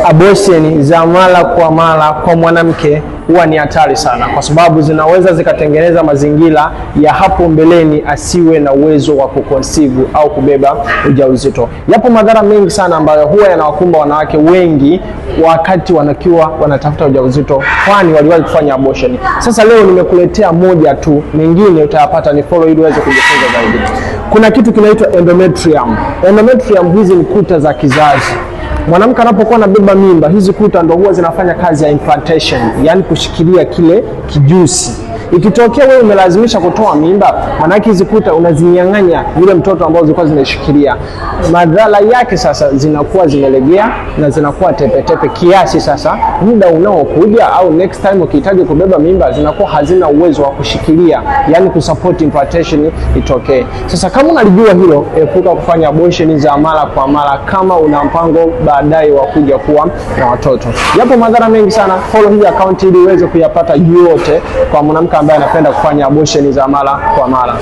abortion za mara kwa mara kwa mwanamke huwa ni hatari sana, kwa sababu zinaweza zikatengeneza mazingira ya hapo mbeleni asiwe na uwezo wa kuconceive au kubeba ujauzito. Yapo madhara mengi sana ambayo huwa yanawakumba wanawake wengi wakati wanakiwa wanatafuta ujauzito, kwani waliwahi kufanya abortion. Sasa leo nimekuletea moja tu, mengine utayapata, ni follow ili uweze kujifunza zaidi. Kuna kitu kinaitwa endometrium. Endometrium hizi ni kuta za kizazi. Mwanamke anapokuwa anabeba mimba, hizi kuta ndio huwa zinafanya kazi ya implantation, yani kushikilia kile kijusi. Ikitokea wewe umelazimisha kutoa mimba, maana yake hizi kuta unazinyang'anya yule mtoto ambao zilikuwa zimeshikilia. Madhara yake sasa zinakuwa zimelegea na zinakuwa tepetepe kiasi sasa muda unaokuja au next time ukihitaji kubeba mimba zinakuwa hazina uwezo wa kushikilia, yani kusupport implantation itokee. Sasa kama unalijua hilo, epuka kufanya abortion za mara kwa mara kama una mpango baadaye wa kuja kuwa na watoto. Yapo madhara mengi sana. Follow hii account ili uweze kuyapata yote kwa mwanamke ambaye anapenda kufanya abortion za mara kwa mara.